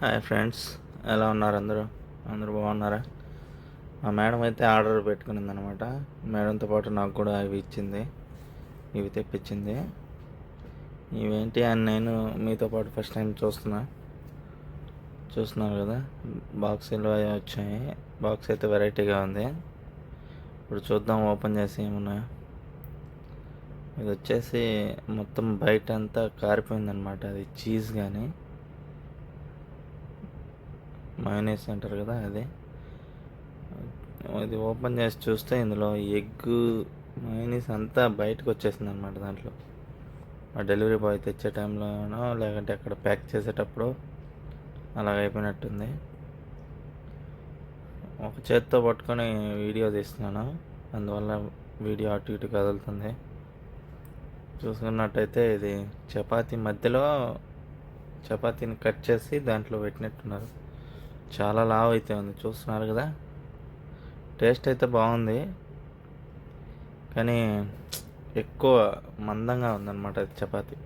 Hi friends, ఎలా ఉన్నారు అందరూ? అందరూ బాగున్నారా? మా మేడం అయితే ఆర్డర్ పెట్టుకునింది అనమాట. మేడంతో పాటు నాకు కూడా ఇవి ఇచ్చింది, ఇవి తెప్పించింది. ఇవేంటి అని నేను మీతో పాటు ఫస్ట్ టైం చూస్తున్నారు కదా. బాక్సులు అవి వచ్చాయి. బాక్స్ అయితే వెరైటీగా ఉంది. ఇప్పుడు చూద్దాం, ఓపెన్ చేసి ఏమున్నాయో. ఇది వచ్చేసి మొత్తం బయట అంతా కారిపోయిందనమాట. అది చీజ్ కానీ మయోనీస్ అంటారు కదా, అది. ఇది ఓపెన్ చేసి చూస్తే ఇందులో ఎగ్, మయోనీస్ అంతా బయటకు వచ్చేసింది అనమాట. దాంట్లో ఆ డెలివరీ బాయ్ తెచ్చే టైంలోనో లేకంటే అక్కడ ప్యాక్ చేసేటప్పుడు అలాగ అయిపోయినట్టుంది. ఒక చేత్తో పట్టుకొని వీడియో తీస్తున్నాను, అందువల్ల వీడియో అటు ఇటు కదులుతుంది. చూసుకున్నట్టయితే ఇది చపాతీ మధ్యలో చపాతీని కట్ చేసి దాంట్లో పెట్టినట్టున్నారు. చాలా లావు అయితే ఉంది, చూస్తున్నారు కదా. టేస్ట్ అయితే బాగుంది, కానీ ఎక్కువ మందంగా ఉందన్నమాట చపాతీ.